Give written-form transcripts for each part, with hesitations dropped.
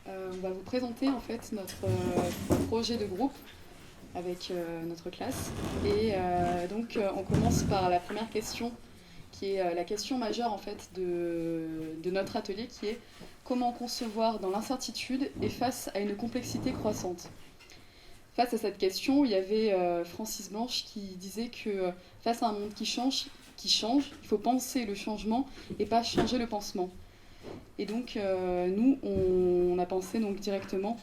On va vous présenter en fait notre projet de groupe avec notre classe. Et on commence par la première question qui est la question majeure en fait de notre atelier qui est comment concevoir dans l'incertitude et face à une complexité croissante. Face à cette question, il y avait Francis Blanche qui disait que face à un monde qui change, il faut penser le changement et pas changer le pansement. Et donc, nous, on a pensé donc directement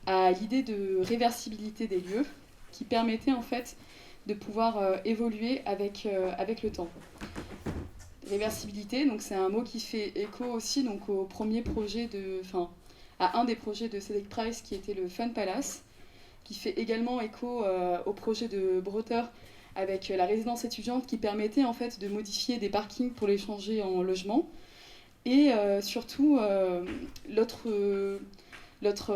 à l'idée de réversibilité des lieux qui permettait en fait de pouvoir évoluer avec le temps. Réversibilité, donc c'est un mot qui fait écho aussi donc au premier projet à un des projets de Cédric Price qui était le Fun Palace, qui fait également écho au projet de Breteur avec la résidence étudiante qui permettait en fait de modifier des parkings pour les changer en logement. Et surtout, l'autre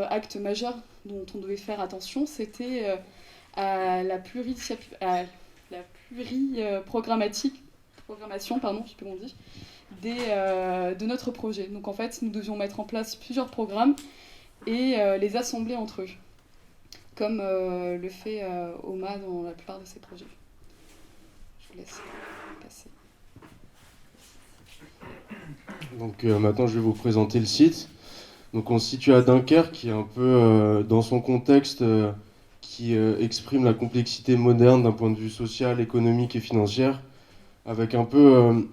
acte majeur dont on devait faire attention, c'était à la programmation, pardon, je sais plus comment on dit, de notre projet. Donc en fait, nous devions mettre en place plusieurs programmes et les assembler entre eux, comme le fait OMA dans la plupart de ses projets. Je vous laisse passer. Donc maintenant, je vais vous présenter le site. Donc on se situe à Dunkerque, qui est un peu dans son contexte qui exprime la complexité moderne d'un point de vue social, économique et financier, avec un peu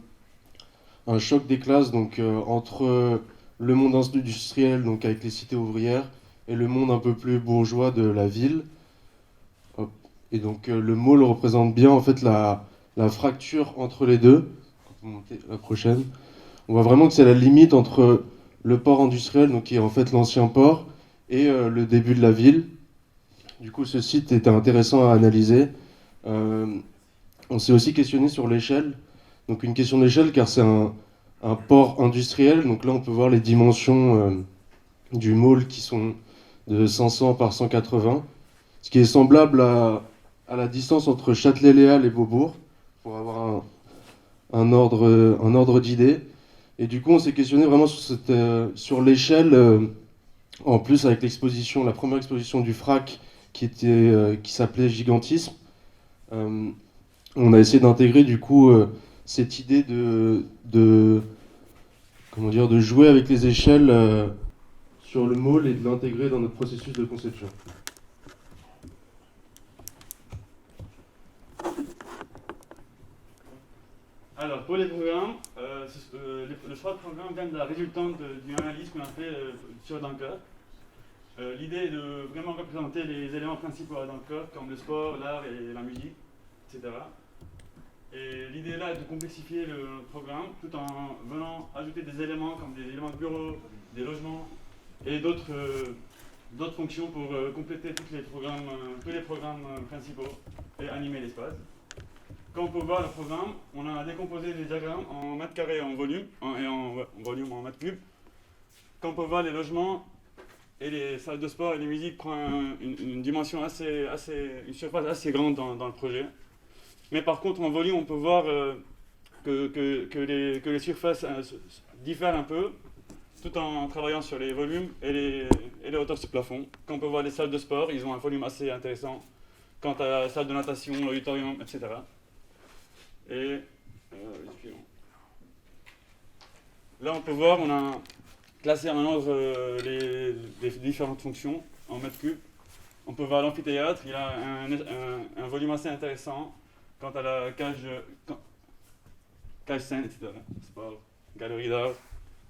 un choc des classes donc entre le monde industriel, donc avec les cités ouvrières, et le monde un peu plus bourgeois de la ville. Hop. Et donc le mall représente bien en fait la fracture entre les deux. On peut monter la prochaine. On voit vraiment que c'est la limite entre le port industriel, donc qui est en fait l'ancien port, et le début de la ville. Du coup, ce site était intéressant à analyser. Euh, on s'est aussi questionné sur l'échelle. Donc une question d'échelle, car c'est un port industriel. Donc là, on peut voir les dimensions du mall qui sont de 500 par 180, ce qui est semblable à la distance entre Châtelet-Léal et Beaubourg, pour avoir un ordre d'idée. Et du coup, on s'est questionné vraiment sur l'échelle, en plus avec l'exposition, la première exposition du FRAC qui s'appelait Gigantisme. Euh, on a essayé d'intégrer du coup cette idée comment dire, de jouer avec les échelles sur le mall et de l'intégrer dans notre processus de conception. Alors, pour les programmes, le choix de programme vient de la résultante d'une analyse qu'on a fait sur Dunkerque. L'idée est de vraiment représenter les éléments principaux à Dunkerque, comme le sport, l'art et la musique, etc. Et l'idée là est de complexifier le programme tout en venant ajouter des éléments comme des éléments de bureau, des logements et d'autres fonctions pour compléter tous les programmes principaux et animer l'espace. Quand on peut voir le programme, on a décomposé les diagrammes en mètres carrés en volume, volume en mètres cubes. Quand on peut voir les logements et les salles de sport et les musiques prend une dimension une surface assez grande dans le projet. Mais par contre, en volume, on peut voir que les surfaces diffèrent un peu, tout en travaillant sur les volumes et les hauteurs sur plafond. Quand on peut voir les salles de sport, ils ont un volume assez intéressant. Quant à la salle de natation, l'auditorium, etc. Et là, on peut voir, on a classé en ordre les différentes fonctions en mètres cubes. On peut voir l'amphithéâtre, il a un volume assez intéressant. Quant à la cage scène, etc. Sport, galerie d'art,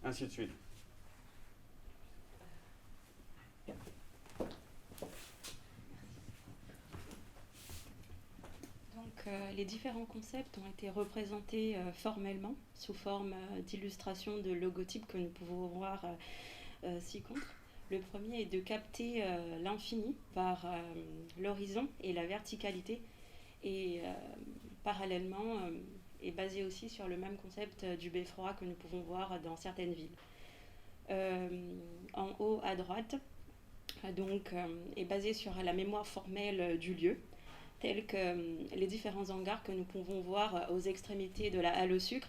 ainsi de suite. Les différents concepts ont été représentés formellement sous forme d'illustration de logotypes que nous pouvons voir ci-contre. Le premier est de capter l'infini par l'horizon et la verticalité et parallèlement est basé aussi sur le même concept du beffroi que nous pouvons voir dans certaines villes. En haut à droite est basé sur la mémoire formelle du lieu, tels que les différents hangars que nous pouvons voir aux extrémités de la halle au sucre,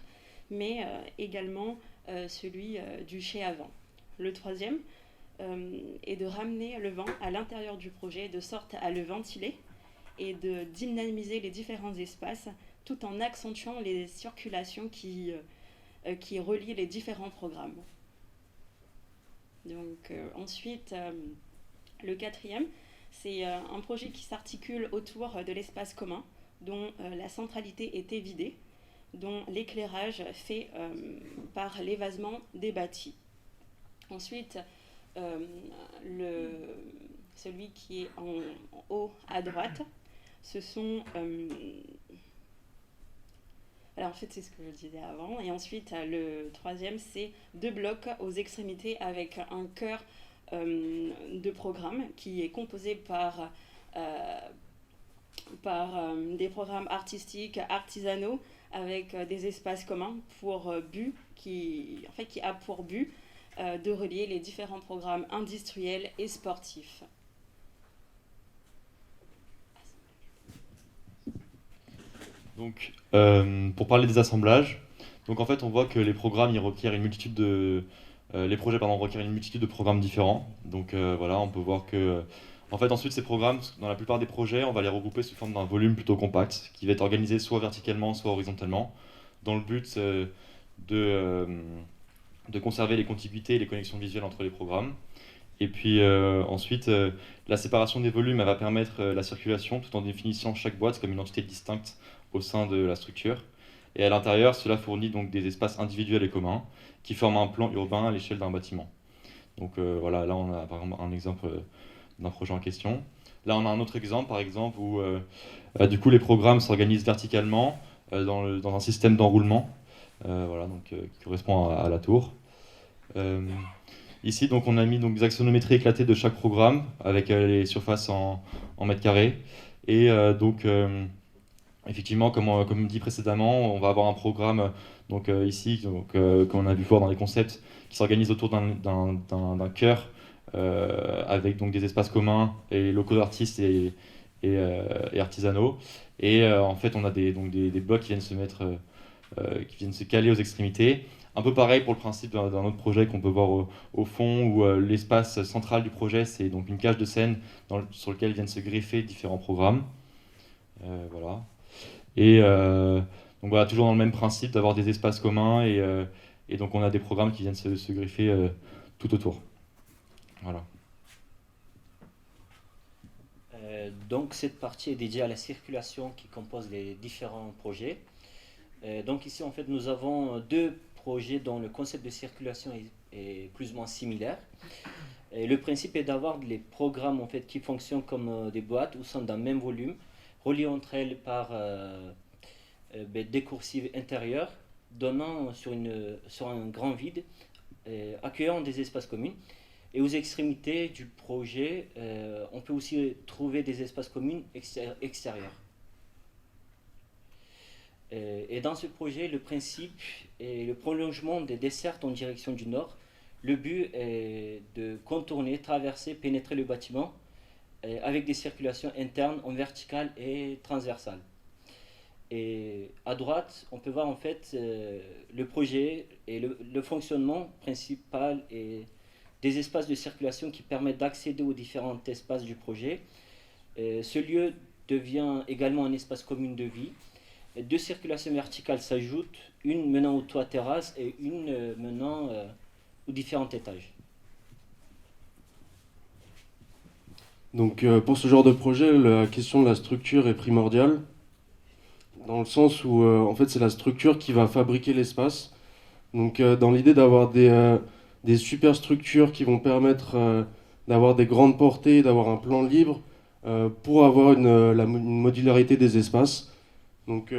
mais également celui du chez avant. Le troisième et de ramener le vent à l'intérieur du projet de sorte à le ventiler et de dynamiser les différents espaces tout en accentuant les circulations qui relient les différents programmes. Donc ensuite, le quatrième, c'est un projet qui s'articule autour de l'espace commun dont la centralité est évidée, dont l'éclairage fait par l'évasement des bâtis. Ensuite, celui qui est en haut à droite, ce sont... alors en fait c'est ce que je disais avant. Et ensuite le troisième, c'est 2 blocs aux extrémités avec un cœur de programme qui est composé par des programmes artistiques, artisanaux, avec des espaces communs pour but qui a pour but de relier les différents programmes industriels et sportifs. Donc, pour parler des assemblages, donc en fait, on voit que les programmes, ils requièrent une multitude de les projets requièrent une multitude de programmes différents. Donc voilà, on peut voir que en fait, ensuite, ces programmes, dans la plupart des projets, on va les regrouper sous forme d'un volume plutôt compact, qui va être organisé soit verticalement, soit horizontalement, dans le but de conserver les contiguïtés et les connexions visuelles entre les programmes. Et puis ensuite, la séparation des volumes, elle va permettre la circulation, tout en définissant chaque boîte comme une entité distincte au sein de la structure. Et à l'intérieur, cela fournit donc des espaces individuels et communs, qui forment un plan urbain à l'échelle d'un bâtiment. Donc voilà, là on a par exemple un exemple d'un projet en question. Là on a un autre exemple, par exemple, où du coup les programmes s'organisent verticalement dans un système d'enroulement, voilà, donc, qui correspond à la tour. Ici donc on a mis donc, des axonométries éclatées de chaque programme, avec les surfaces en mètres carrés. Et effectivement, comme dit précédemment, on va avoir un programme donc, ici, donc, qu'on a vu voir dans les concepts, qui s'organise autour d'un cœur avec donc, des espaces communs et locaux d'artistes et artisanaux. Et en fait, on a des blocs qui viennent se caler aux extrémités. Un peu pareil pour le principe d'un autre projet qu'on peut voir au fond, où l'espace central du projet, c'est donc une cage de scène sur laquelle viennent se greffer différents programmes. Voilà. Et donc voilà, toujours dans le même principe d'avoir des espaces communs et donc on a des programmes qui viennent se greffer tout autour. Voilà. Donc cette partie est dédiée à la circulation qui compose les différents projets. Donc ici en fait nous avons 2 projets dont le concept de circulation est plus ou moins similaire. Et le principe est d'avoir les programmes en fait qui fonctionnent comme des boîtes au sein d'un même volume, reliées entre elles par des coursives intérieures, donnant sur un grand vide, accueillant des espaces communs. Et aux extrémités du projet, on peut aussi trouver des espaces communs extérieurs. Et dans ce projet, le principe est le prolongement des dessertes en direction du nord. Le but est de contourner, traverser, pénétrer le bâtiment avec des circulations internes en verticale et transversale. Et à droite, on peut voir en fait le projet et le fonctionnement principal et des espaces de circulation qui permettent d'accéder aux différents espaces du projet. Ce lieu devient également un espace commun de vie. 2 circulations verticales s'ajoutent, une menant au toit terrasse et une menant aux différents étages. Donc pour ce genre de projet, la question de la structure est primordiale, dans le sens où en fait c'est la structure qui va fabriquer l'espace. Donc dans l'idée d'avoir des superstructures qui vont permettre d'avoir des grandes portées, d'avoir un plan libre pour avoir une modularité des espaces. Donc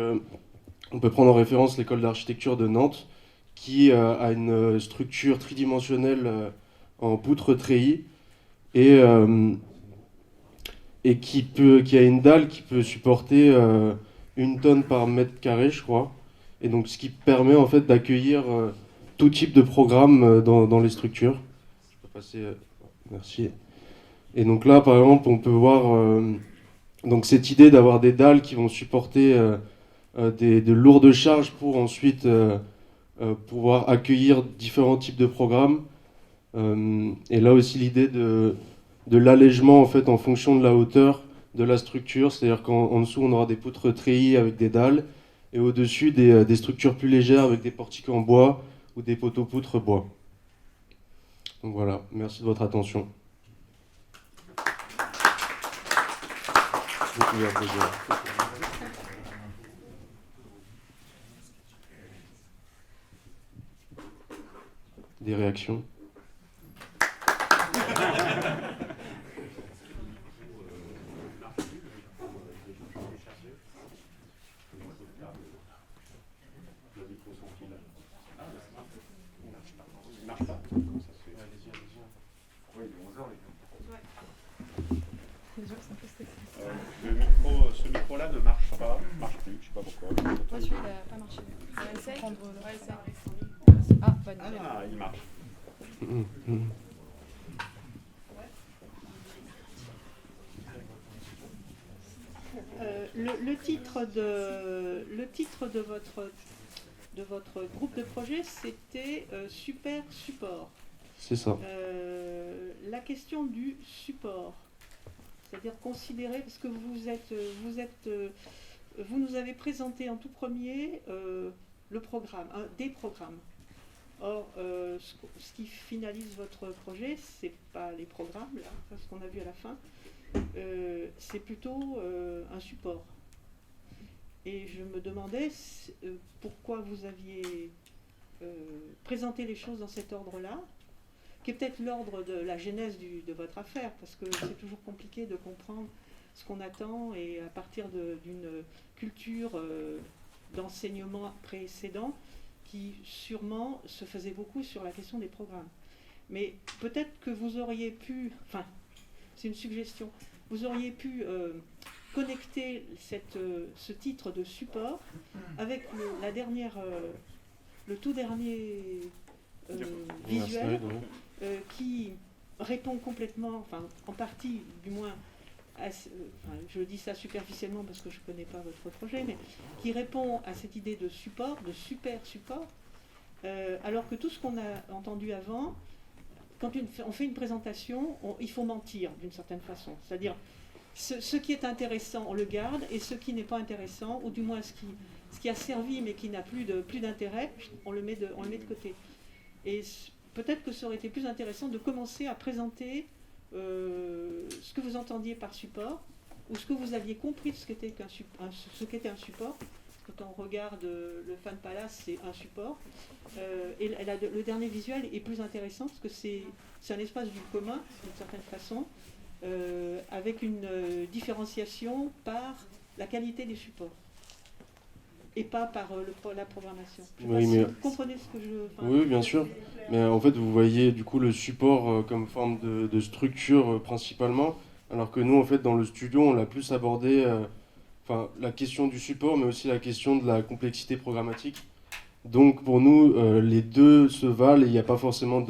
on peut prendre en référence l'école d'architecture de Nantes qui a une structure tridimensionnelle en poutre treillis et qui a une dalle qui peut supporter 1 tonne par mètre carré, je crois. Et donc ce qui permet en fait d'accueillir tout type de programme dans les structures. Je peux passer. Merci. Et donc là, par exemple, on peut voir donc cette idée d'avoir des dalles qui vont supporter de lourdes charges pour ensuite pouvoir accueillir différents types de programmes. Et là aussi l'idée de l'allègement en fait en fonction de la hauteur de la structure, c'est-à-dire qu'en dessous on aura des poutres treillis avec des dalles et au-dessus des structures plus légères avec des portiques en bois ou des poteaux poutres bois. Donc voilà, merci de votre attention. Vous pouvez applaudir. Des réactions? Ce micro-là ne marche plus, je sais pas pourquoi. Moi, celui-là n'a pas marché. Ah, il marche. Le titre de votre groupe de projet, c'était Super Support. C'est ça. La question du support, c'est-à-dire considérer, parce que vous nous avez présenté en tout premier le programme, des programmes. Or, ce qui finalise votre projet, c'est pas les programmes, là, ce qu'on a vu à la fin, c'est plutôt un support. Et je me demandais pourquoi vous aviez présenté les choses dans cet ordre-là, qui est peut-être l'ordre de la genèse de votre affaire, parce que c'est toujours compliqué de comprendre ce qu'on attend et à partir d'une culture d'enseignement précédent qui sûrement se faisait beaucoup sur la question des programmes. Mais peut-être que vous auriez pu, enfin, c'est une suggestion, vous auriez pu connecter ce titre de support avec le tout dernier visuel qui répond complètement, enfin en partie du moins, je dis ça superficiellement parce que je ne connais pas votre projet, mais qui répond à cette idée de support, de super support, alors que tout ce qu'on a entendu avant, quand on fait une présentation, il faut mentir d'une certaine façon. C'est-à-dire, ce qui est intéressant, on le garde, et ce qui n'est pas intéressant, ou du moins ce qui a servi mais qui n'a plus d'intérêt, on le met de côté. Et peut-être que ça aurait été plus intéressant de commencer à présenter ce que vous entendiez par support, ou ce que vous aviez compris de ce qu'était un support. Quand on regarde le Fan Palace, c'est un support. Et le dernier visuel est plus intéressant parce que c'est un espace du commun, d'une certaine façon, avec une différenciation par la qualité des supports et pas par la programmation. Vous comprenez ce que je... Oui, bien sûr. Mais en fait, vous voyez du coup le support comme forme de structure principalement, alors que nous, en fait, dans le studio, on l'a plus abordé... la question du support, mais aussi la question de la complexité programmatique. Donc pour nous, les deux se valent et il n'y a pas forcément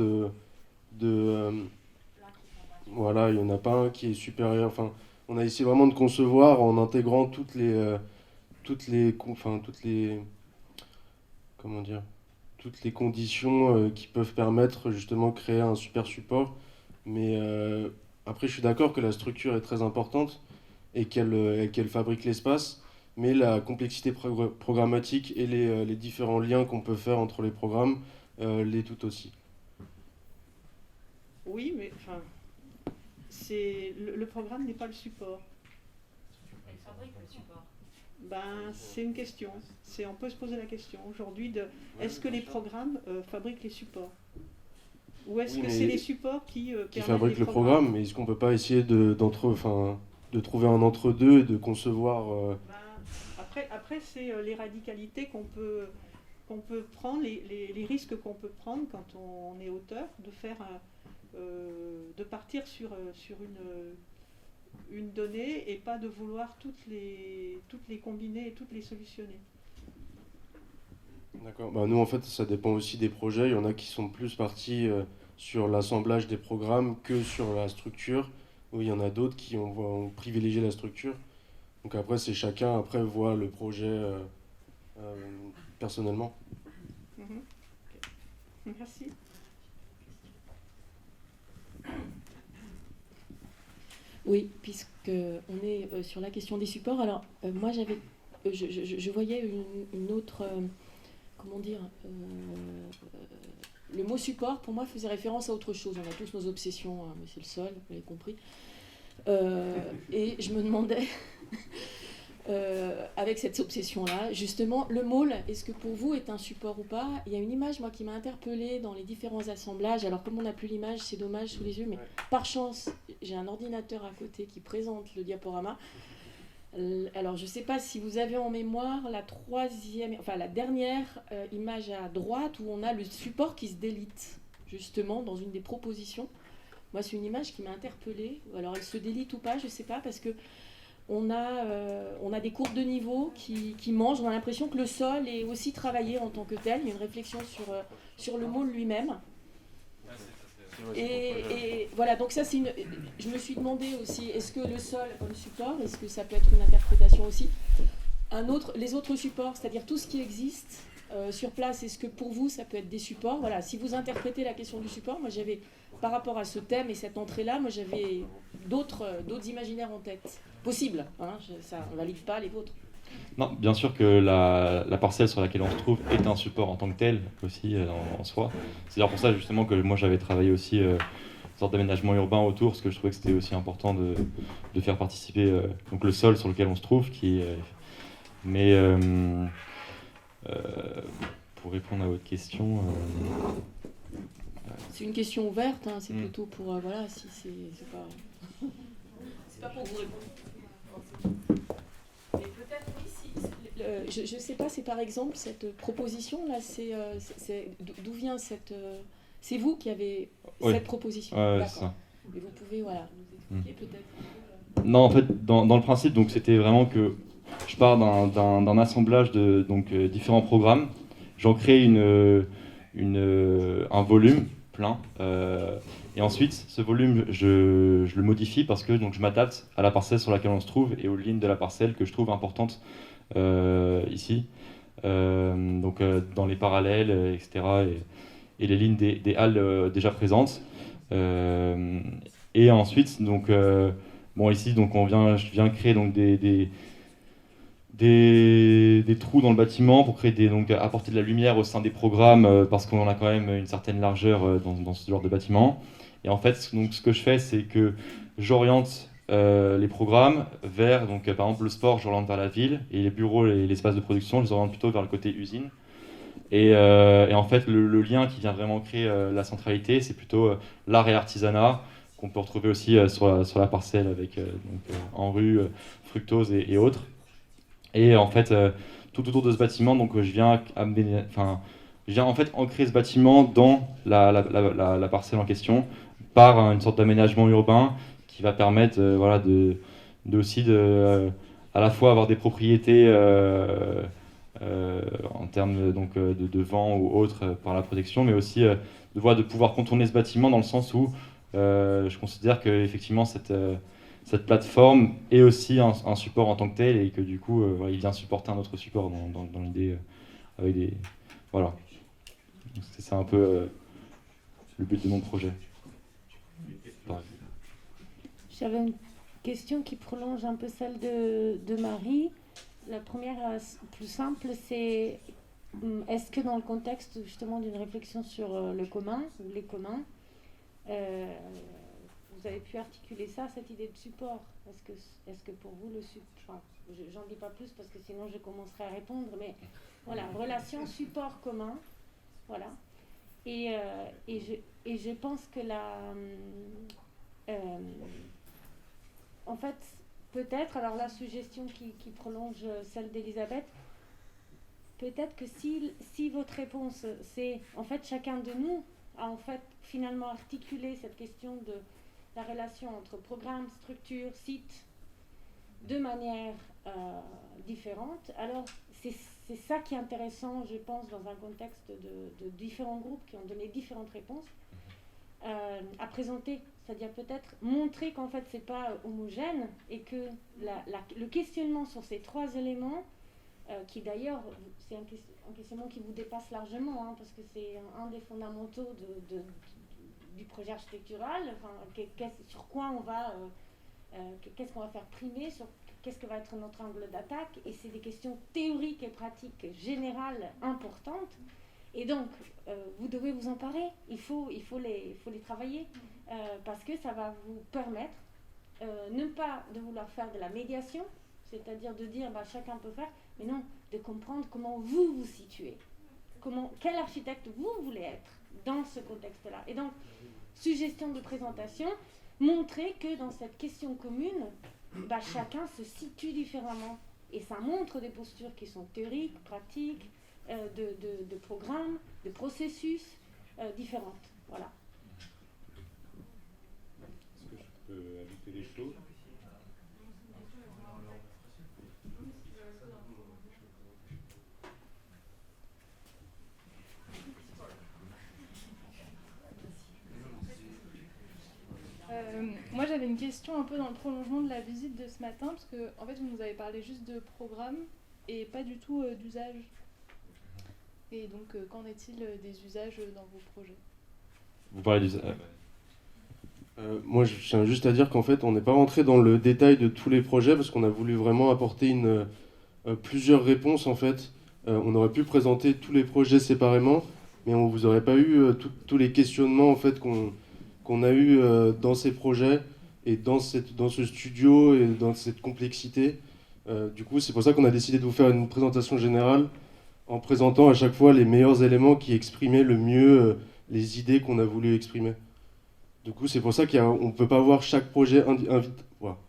voilà, il n'y en a pas un qui est supérieur. Enfin, on a essayé vraiment de concevoir en intégrant toutes les conditions qui peuvent permettre justement de créer un super support. Mais après, je suis d'accord que la structure est très importante et qu'elle fabrique l'espace, mais la complexité programmatique et les différents liens qu'on peut faire entre les programmes l'est tout aussi. Oui, mais enfin, le programme n'est pas le support. Il fabrique le support. C'est une question. On peut se poser la question aujourd'hui est-ce que les programmes fabriquent les supports? Ou est-ce que c'est les supports qui fabriquent le programme? Mais est-ce qu'on ne peut pas essayer de trouver un entre-deux et de concevoir... Après, c'est les radicalités qu'on peut prendre, les risques qu'on peut prendre quand on est auteur, de partir sur une donnée et pas de vouloir toutes les combiner et toutes les solutionner. D'accord. Nous, en fait, ça dépend aussi des projets. Il y en a qui sont plus partis sur l'assemblage des programmes que sur la structure. Oui, il y en a d'autres qui ont privilégié la structure. Donc après, c'est chacun voit le projet personnellement. Okay. Merci. Oui, puisqu'on est sur la question des supports. Alors, moi, je voyais une autre... comment dire le mot support, pour moi, faisait référence à autre chose. On a tous nos obsessions, hein, mais c'est le sol, vous l'avez compris. Et je me demandais, avec cette obsession-là, justement, le môle, est-ce que pour vous est un support ou pas? Il y a une image, moi, qui m'a interpellée dans les différents assemblages. Alors, comme on n'a plus l'image, c'est dommage sous les yeux, mais par chance, j'ai un ordinateur à côté qui présente le diaporama. Alors, je ne sais pas si vous avez en mémoire la dernière image à droite où on a le support qui se délite, justement, dans une des propositions. Moi, c'est une image qui m'a interpellée. Alors, elle se délite ou pas, je ne sais pas, parce que on a des courbes de niveau qui mangent. On a l'impression que le sol est aussi travaillé en tant que tel. Il y a une réflexion sur le môle lui-même. Et voilà, donc ça c'est je me suis demandé aussi, est-ce que le sol comme support, est-ce que ça peut être une interprétation aussi? Les autres supports, c'est-à-dire tout ce qui existe sur place, est-ce que pour vous ça peut être des supports? Voilà, si vous interprétez la question du support, moi j'avais, par rapport à ce thème et cette entrée-là, moi j'avais d'autres imaginaires en tête. Possible, hein, ça ne valide pas les vôtres. Non, bien sûr que la parcelle sur laquelle on se trouve est un support en tant que tel aussi en soi. C'est d'ailleurs pour ça justement que moi j'avais travaillé aussi une sorte d'aménagement urbain autour, parce que je trouvais que c'était aussi important de faire participer donc le sol sur lequel on se trouve, mais pour répondre à votre question. C'est une question ouverte, hein, c'est plutôt pour voilà, si c'est pas. C'est pas pour vous répondre. Mais peut-être oui, si. Je ne sais pas, c'est par exemple cette proposition là, d'où vient cette. C'est vous qui avez cette proposition. D'accord. Ça. Et vous pouvez nous expliquer peut-être. Non, en fait, dans le principe, donc c'était vraiment que je pars d'un assemblage de différents programmes. J'en crée un volume plein. Et ensuite, ce volume, je le modifie parce que donc, je m'adapte à la parcelle sur laquelle on se trouve et aux lignes de la parcelle que je trouve importantes ici. Donc dans les parallèles, etc. Et les lignes des halles déjà présentes. Et ensuite, donc, ici, donc, je viens créer donc, des trous dans le bâtiment pour créer apporter de la lumière au sein des programmes parce qu'on a quand même une certaine largeur dans ce genre de bâtiment. Et en fait, donc, ce que je fais, c'est que j'oriente les programmes vers, donc, par exemple, le sport, j'oriente vers la ville, et les bureaux et l'espace de production, je les oriente plutôt vers le côté usine. Et en fait, le lien qui vient vraiment créer la centralité, c'est plutôt l'art et l'artisanat, qu'on peut retrouver aussi sur la parcelle avec en rue, fructose et autres. Et en fait, tout autour de ce bâtiment, donc je viens en fait ancrer ce bâtiment dans la parcelle en question par une sorte d'aménagement urbain qui va permettre à la fois avoir des propriétés en termes de vent ou autre par la protection, mais aussi de pouvoir contourner ce bâtiment dans le sens où je considère qu'effectivement cette plateforme est aussi un support en tant que tel et que du coup il vient supporter un autre support dans l'idée avec des voilà. C'est ça un peu le but de mon projet. J'avais une question qui prolonge un peu celle de Marie. La première, plus simple, c'est est-ce que dans le contexte justement d'une réflexion sur le commun ou les communs, vous avez pu articuler ça, cette idée de support? Est-ce que pour vous le support, j'en dis pas plus parce que sinon je commencerai à répondre, mais voilà, relation support commun, voilà. Et je pense que en fait, peut-être, alors la suggestion qui prolonge celle d'Elisabeth, peut-être que si votre réponse c'est en fait chacun de nous a en fait finalement articulé cette question de la relation entre programme, structure, site de manière différente, alors c'est ça qui est intéressant, je pense, dans un contexte de différents groupes qui ont donné différentes réponses à présenter. C'est-à-dire peut-être montrer qu'en fait c'est pas homogène et que le questionnement sur ces trois éléments, qui d'ailleurs c'est un questionnement qui vous dépasse largement, hein, parce que c'est un des fondamentaux du projet architectural, sur quoi on va qu'est-ce qu'on va faire primer, sur qu'est-ce que va être notre angle d'attaque, et c'est des questions théoriques et pratiques générales importantes. Et donc, vous devez vous emparer, il faut les travailler, parce que ça va vous permettre, non pas de vouloir faire de la médiation, c'est-à-dire de dire chacun peut faire, mais non, de comprendre comment vous vous situez, quel architecte vous voulez être dans ce contexte-là. Et donc, suggestion de présentation, montrer que dans cette question commune, chacun se situe différemment. Et ça montre des postures qui sont théoriques, pratiques, de programmes, de processus différentes. Voilà. Est-ce que je peux ajouter des choses ? Moi j'avais une question un peu dans le prolongement de la visite de ce matin, parce que en fait vous nous avez parlé juste de programme et pas du tout d'usage. Et donc qu'en est-il des usages dans vos projets ? Vous parlez d'usage. Moi je tiens juste à dire qu'en fait on n'est pas rentré dans le détail de tous les projets parce qu'on a voulu vraiment apporter plusieurs réponses en fait. On aurait pu présenter tous les projets séparément, mais on vous aurait pas eu tous les questionnements en fait qu'on a eu dans ces projets et dans ce studio et dans cette complexité. Du coup, c'est pour ça qu'on a décidé de vous faire une présentation générale en présentant à chaque fois les meilleurs éléments qui exprimaient le mieux les idées qu'on a voulu exprimer. Du coup, c'est pour ça qu'on ne peut pas voir chaque projet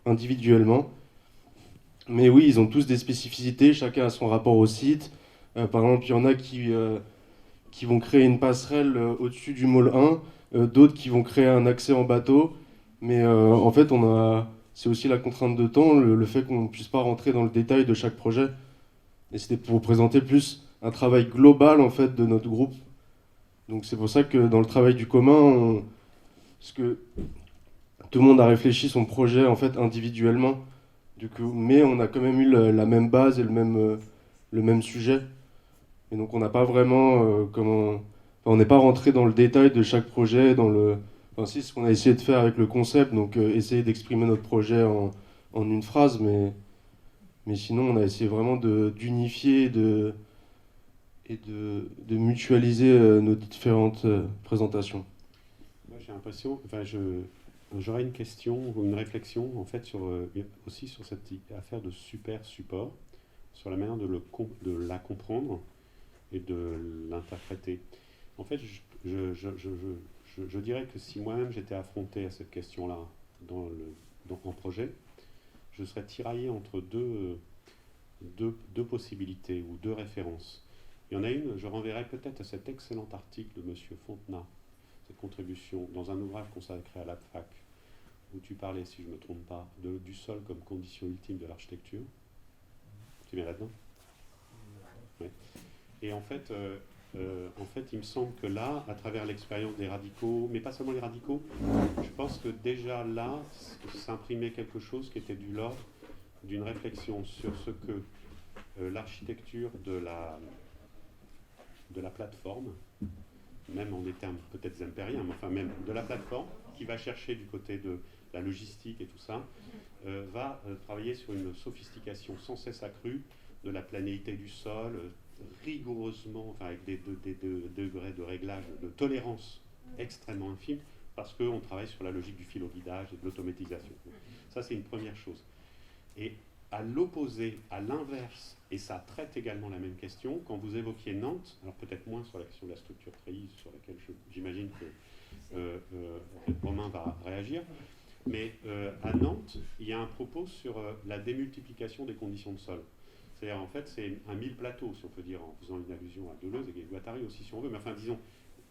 individuellement. Mais oui, ils ont tous des spécificités, chacun a son rapport au site. Par exemple, il y en a qui vont créer une passerelle au-dessus du môle 1, d'autres qui vont créer un accès en bateau. Mais en fait, c'est aussi la contrainte de temps, le fait qu'on ne puisse pas rentrer dans le détail de chaque projet. Et c'était pour vous présenter plus un travail global en fait, de notre groupe. Donc c'est pour ça que dans le travail du commun, parce que tout le monde a réfléchi son projet en fait, individuellement. Du coup, mais on a quand même eu la même base et le même sujet. Et donc on n'a pas vraiment on n'est pas rentré dans le détail de chaque projet, c'est ce qu'on a essayé de faire avec le concept, donc essayer d'exprimer notre projet en une phrase, mais sinon on a essayé vraiment d'unifier et de mutualiser nos différentes présentations. Moi j'ai l'impression, j'aurais une question ou une réflexion en fait aussi sur cette affaire de super support, sur la manière de la comprendre et de l'interpréter. En fait, je dirais que si moi-même j'étais affronté à cette question-là en projet, je serais tiraillé entre deux possibilités ou deux références. Il y en a une, je renverrai peut-être à cet excellent article de M. Fontenat, cette contribution dans un ouvrage consacré à l'APFAC, où tu parlais, si je ne me trompe pas, du sol comme condition ultime de l'architecture. Tu es bien là-dedans ? Oui. Et en fait, il me semble que là, à travers l'expérience des radicaux, mais pas seulement les radicaux, je pense que déjà là, s'imprimait quelque chose qui était de l'ordre d'une réflexion sur ce que l'architecture de la plateforme, même en des termes peut-être impériens, mais enfin même de la plateforme, qui va chercher du côté de la logistique et tout ça, va travailler sur une sophistication sans cesse accrue de la planéité du sol, rigoureusement, avec des degrés de réglage, de tolérance extrêmement infimes, parce qu'on travaille sur la logique du fil au guidage et de l'automatisation. Ça, c'est une première chose. Et à l'opposé, à l'inverse, et ça traite également la même question, quand vous évoquiez Nantes, alors peut-être moins sur la question de la structure treillis, sur laquelle j'imagine que Romain va réagir, mais à Nantes, il y a un propos sur la démultiplication des conditions de sol. C'est-à-dire, en fait, c'est un 1000 plateaux, si on peut dire, en faisant une allusion à Deleuze et Guattari aussi, si on veut. Mais enfin, disons,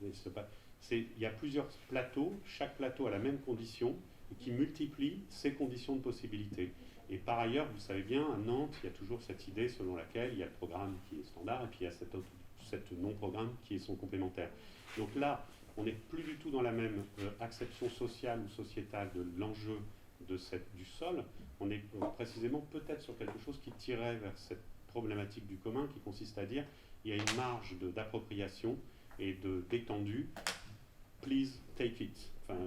il y a plusieurs plateaux, chaque plateau a la même condition, et qui multiplie ces conditions de possibilité. Et par ailleurs, vous savez bien, à Nantes, il y a toujours cette idée selon laquelle il y a le programme qui est standard, et puis il y a cette non-programme qui est son complémentaire. Donc là, on n'est plus du tout dans la même acception sociale ou sociétale de l'enjeu du sol. On est précisément peut-être sur quelque chose qui tirait vers cette problématique du commun qui consiste à dire il y a une marge d'appropriation et d'étendue. Please take it. Enfin,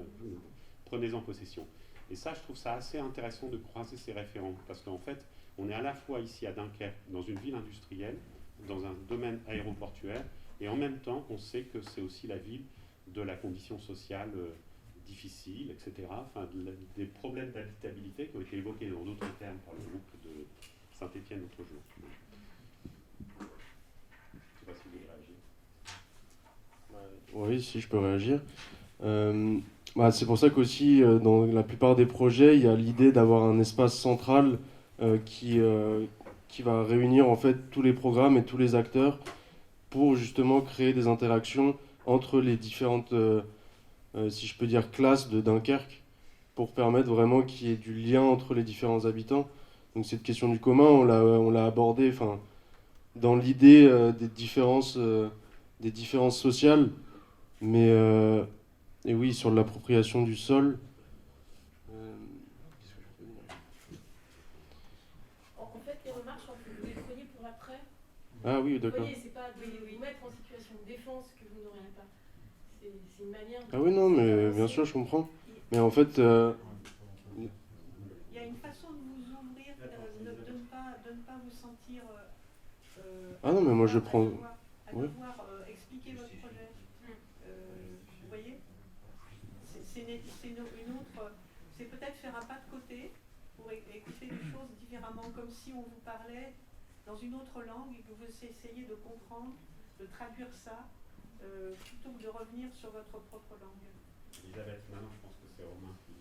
prenez-en possession. Et ça, je trouve ça assez intéressant de croiser ces référents, parce qu'en fait, on est à la fois ici à Dunkerque, dans une ville industrielle, dans un domaine aéroportuaire, et en même temps, on sait que c'est aussi la ville de la condition sociale difficile, etc. Enfin, des problèmes d'habitabilité qui ont été évoqués dans d'autres termes par le groupe de Saint-Étienne l'autre jour. Je ne sais pas si vous voulez réagir. Oui, si je peux réagir. C'est pour ça qu'aussi, dans la plupart des projets, il y a l'idée d'avoir un espace central qui va réunir en fait tous les programmes et tous les acteurs pour justement créer des interactions entre les différentes, si je peux dire, classes de Dunkerque, pour permettre vraiment qu'il y ait du lien entre les différents habitants. Donc cette question du commun, on l'a abordée dans l'idée des différences sociales, mais et oui, sur l'appropriation du sol. Qu'est-ce que je peux dire ? En fait, les remarques, je pense que vous les preniez pour après. Ah oui, d'accord. Vous voyez, c'est pas de vous mettre en situation de défense que vous n'auriez pas. C'est une manière. Ah oui, non, mais bien sûr, je comprends. Mais en fait, il y a une façon de vous ouvrir, de ne pas vous sentir. Ah non, mais moi je prends. À devoir expliquer votre projet. Vous voyez, c'est une autre. C'est peut-être faire un pas de côté pour écouter les choses différemment, comme si on vous parlait dans une autre langue et que vous essayez de comprendre, de traduire ça, plutôt que de revenir sur votre propre langue. Elisabeth, maintenant je pense que c'est Romain qui...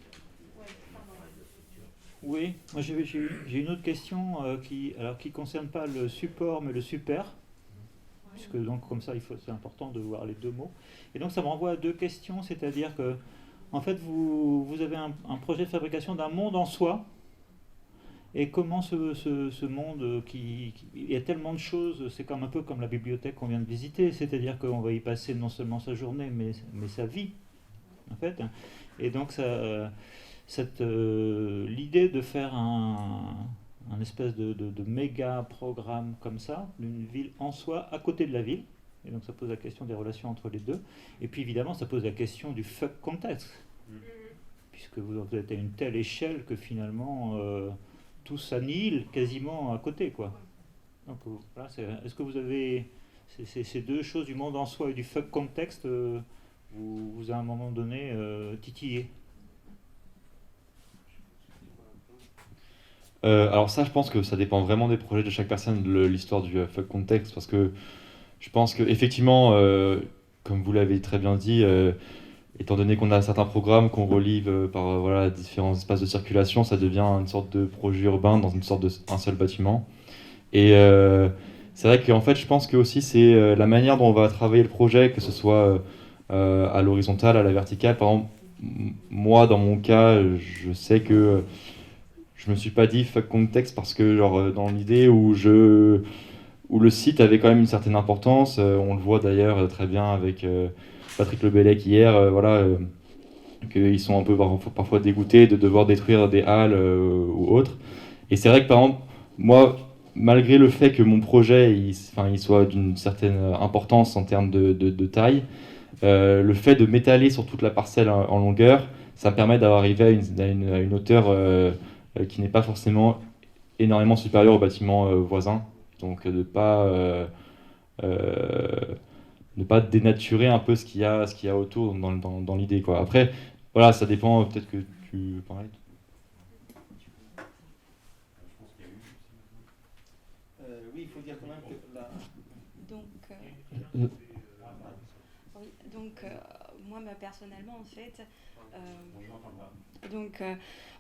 Oui, moi j'ai une autre question qui concerne pas le support mais le super, puisque donc comme ça c'est important de voir les deux mots. Et donc ça me renvoie à deux questions, c'est-à-dire que en fait vous avez un projet de fabrication d'un monde en soi, et comment ce monde il y a tellement de choses, c'est comme un peu comme la bibliothèque qu'on vient de visiter, c'est-à-dire qu'on va y passer non seulement sa journée mais sa vie en fait, et donc l'idée de faire un espèce de méga programme comme ça, d'une ville en soi à côté de la ville, et donc ça pose la question des relations entre les deux, et puis évidemment ça pose la question du fuck contexte, puisque vous êtes à une telle échelle que finalement tout s'annihile quasiment à côté, quoi. Donc voilà, est-ce que vous avez ces deux choses du monde en soi et du fuck contexte vous à un moment donné titillé? Alors ça, je pense que ça dépend vraiment des projets de chaque personne, l'histoire du fuck context, parce que je pense que effectivement, comme vous l'avez très bien dit, étant donné qu'on a certains programmes qu'on relie par différents espaces de circulation, ça devient une sorte de projet urbain dans une sorte un seul bâtiment. Et c'est vrai qu'en fait, je pense que aussi c'est la manière dont on va travailler le projet, que ce soit à l'horizontale, à la verticale. Par exemple, moi, dans mon cas, je sais que je me suis pas dit fuck contexte parce que genre dans l'idée où le site avait quand même une certaine importance, on le voit d'ailleurs très bien avec Patrick Lebellec hier, qu'ils sont un peu parfois dégoûtés de devoir détruire des halles ou autres. Et c'est vrai que par exemple, moi, malgré le fait que mon projet il soit d'une certaine importance en termes de taille, le fait de m'étaler sur toute la parcelle en longueur, ça me permet d'arriver à une hauteur qui n'est pas forcément énormément supérieure au bâtiment voisin. Donc de ne pas dénaturer un peu ce qu'il y a autour dans l'idée, quoi. Après, voilà, ça dépend, peut-être que tu veux parler. Oui, il faut dire quand même que moi personnellement en fait,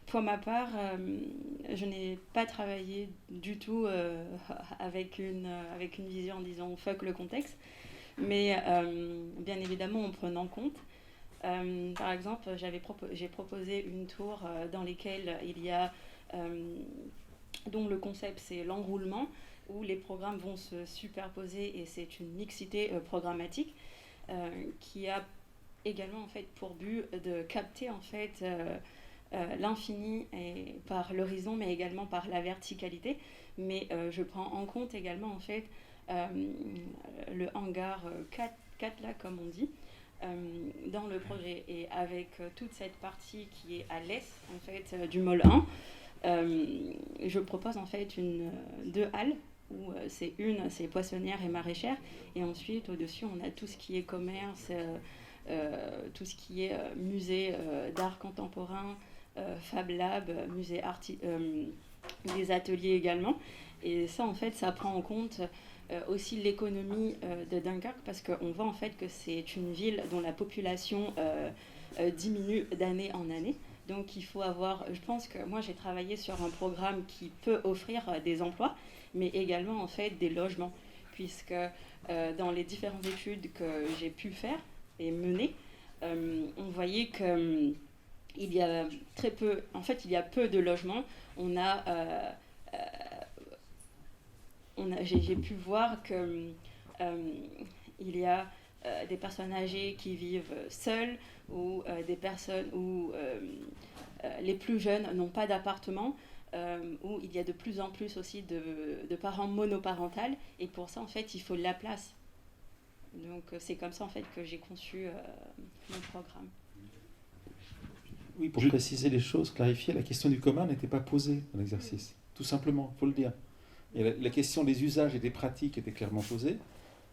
pour ma part, je n'ai pas travaillé du tout avec une vision en disant fuck le contexte, mais bien évidemment en prenant compte. Par exemple, j'ai proposé une tour dans laquelle il y a, dont le concept c'est l'enroulement, où les programmes vont se superposer et c'est une mixité programmatique qui a également en fait pour but de capter en fait l'infini et par l'horizon mais également par la verticalité, mais je prends en compte également en fait le hangar 4 là comme on dit, dans le projet. Et avec toute cette partie qui est à l'est en fait, du môle 1, je propose en fait deux halles où c'est poissonnière et maraîchère, et ensuite au-dessus on a tout ce qui est commerce, tout ce qui est musée d'art contemporain, Fab Lab, musée des ateliers également. Et ça en fait ça prend en compte aussi l'économie de Dunkerque, parce qu'on voit en fait que c'est une ville dont la population diminue d'année en année. Donc il faut avoir, je pense que moi j'ai travaillé sur un programme qui peut offrir des emplois, mais également en fait des logements, puisque dans les différentes études que j'ai pu faire et mener, on voyait que il y a très peu, en fait il y a peu de logements. J'ai pu voir que il y a des personnes âgées qui vivent seules, ou des personnes où les plus jeunes n'ont pas d'appartement, où il y a de plus en plus aussi de parents monoparentales, et pour ça en fait il faut de la place. Donc c'est comme ça en fait que j'ai conçu mon programme. Oui, pour préciser les choses, clarifier, la question du commun n'était pas posée dans l'exercice, tout simplement, il faut le dire. Et la question des usages et des pratiques était clairement posée,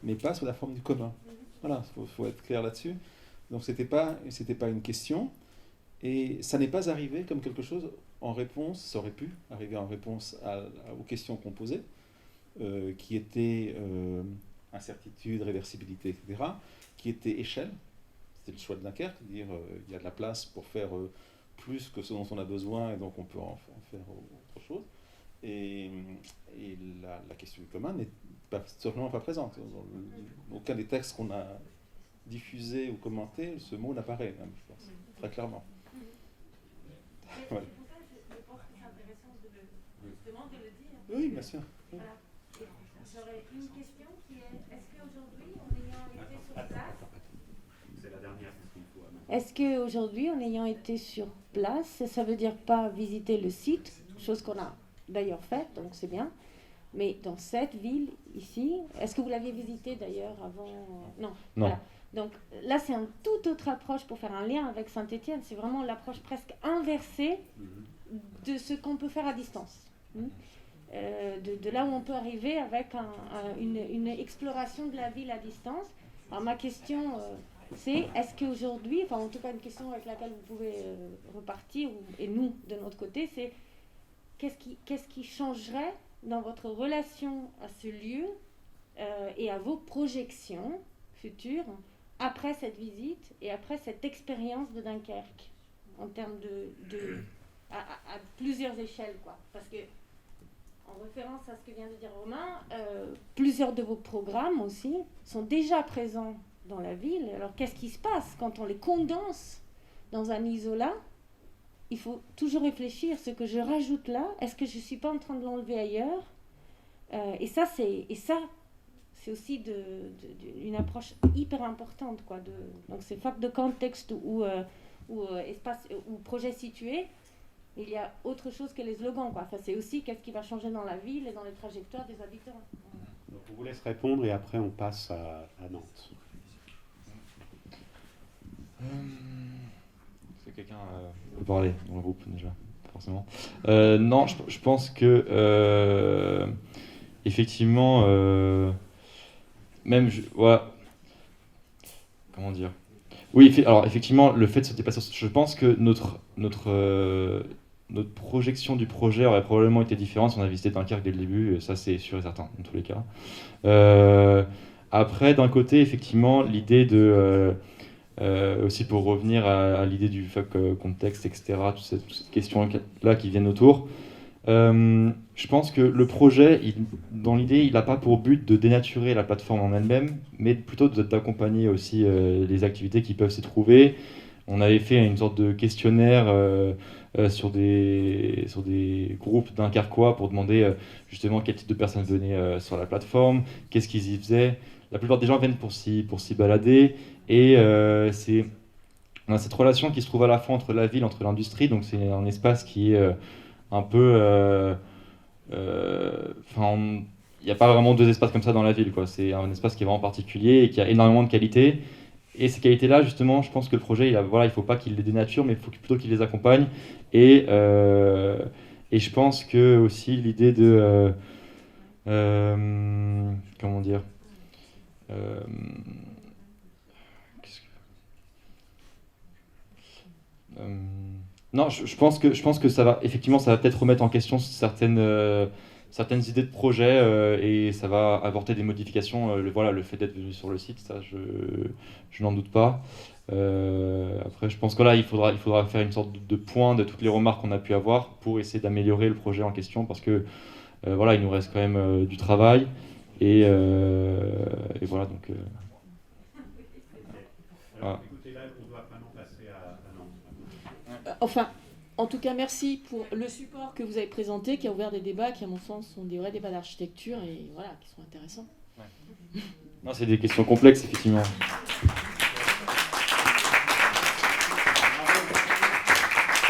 mais pas sous la forme du commun. Voilà, faut être clair là-dessus. Donc c'était pas une question, et ça n'est pas arrivé comme quelque chose en réponse, ça aurait pu arriver en réponse aux questions qu'on posait, qui étaient incertitude, réversibilité, etc., qui étaient échelle. C'était le choix de Dunkerque, dire il y a de la place pour faire plus que ce dont on a besoin, et donc on peut en faire autre chose. Et la question du commun n'est certainement pas présente. Dans aucun des textes qu'on a diffusés ou commentés, ce mot n'apparaît, même, je pense, très clairement. Voilà. Je pense que c'est intéressant justement de le dire. Oui, bien sûr. Voilà. J'aurais une question qui est, est-ce qu'aujourd'hui, en ayant été sur place... C'est la dernière question qu'il faut. Est-ce qu'aujourd'hui, en ayant été sur place, ça veut dire pas visiter le site, chose qu'on a d'ailleurs faite, donc c'est bien, mais dans cette ville ici, est-ce que vous l'aviez visité d'ailleurs avant? Non. Voilà. Donc là, c'est une toute autre approche pour faire un lien avec Saint-Étienne. C'est vraiment l'approche presque inversée de ce qu'on peut faire à distance. De là où on peut arriver avec une exploration de la ville à distance. Alors ma question, c'est est-ce qu'aujourd'hui, enfin en tout cas une question avec laquelle vous pouvez repartir, et nous de notre côté, c'est qu'est-ce qui changerait dans votre relation à ce lieu et à vos projections futures après cette visite et après cette expérience de Dunkerque, en termes à plusieurs échelles, quoi. Parce que, en référence à ce que vient de dire Romain, plusieurs de vos programmes aussi sont déjà présents dans la ville. Alors qu'est-ce qui se passe quand on les condense dans un isolat? Il faut toujours réfléchir, ce que je rajoute là, est-ce que je ne suis pas en train de l'enlever ailleurs? Et ça, c'est aussi une approche hyper importante, quoi. Donc c'est fac de contexte ou espace ou projet situé. Il y a autre chose que les slogans, quoi. Enfin, c'est aussi qu'est-ce qui va changer dans la ville et dans les trajectoires des habitants. Donc on vous laisse répondre et après on passe à Nantes. Est-ce que quelqu'un peut parler dans le groupe déjà? Forcément. Non, je pense que effectivement, même voilà. Comment dire? Oui, alors effectivement, le fait de se dépasser, je pense que notre projection du projet aurait probablement été différente si on avait visité Dunkerque dès le début, et ça c'est sûr et certain, dans tous les cas. Après, d'un côté, effectivement, l'idée de... aussi pour revenir à l'idée du fac contexte, etc., toutes ces questions-là qui viennent autour, je pense que le projet, dans l'idée, il n'a pas pour but de dénaturer la plateforme en elle-même, mais plutôt d'accompagner aussi les activités qui peuvent s'y trouver. On avait fait une sorte de questionnaire sur des groupes dunkerquois pour demander justement quel type de personnes venaient sur la plateforme, qu'est-ce qu'ils y faisaient. La plupart des gens viennent pour s'y balader, et on a cette relation qui se trouve à la fois entre la ville, entre l'industrie, donc c'est un espace qui est un peu... il n'y a pas vraiment deux espaces comme ça dans la ville, quoi. C'est un espace qui est vraiment particulier et qui a énormément de qualité. Et ces qualités-là, justement, je pense que le projet, il ne faut pas qu'il les dénature, mais il faut plutôt qu'il les accompagne. Et je pense que aussi l'idée de... comment dire non, je pense que ça va peut-être remettre en question certaines idées de projet et ça va apporter des modifications. Le fait d'être venu sur le site, ça, je n'en doute pas. Après, je pense que là, il faudra faire une sorte de point de toutes les remarques qu'on a pu avoir pour essayer d'améliorer le projet en question, parce que il nous reste quand même du travail et voilà donc. Voilà. Enfin, en tout cas, merci pour le support que vous avez présenté, qui a ouvert des débats qui, à mon sens, sont des vrais débats d'architecture et voilà, qui sont intéressants. Ouais. Non, c'est des questions complexes, effectivement.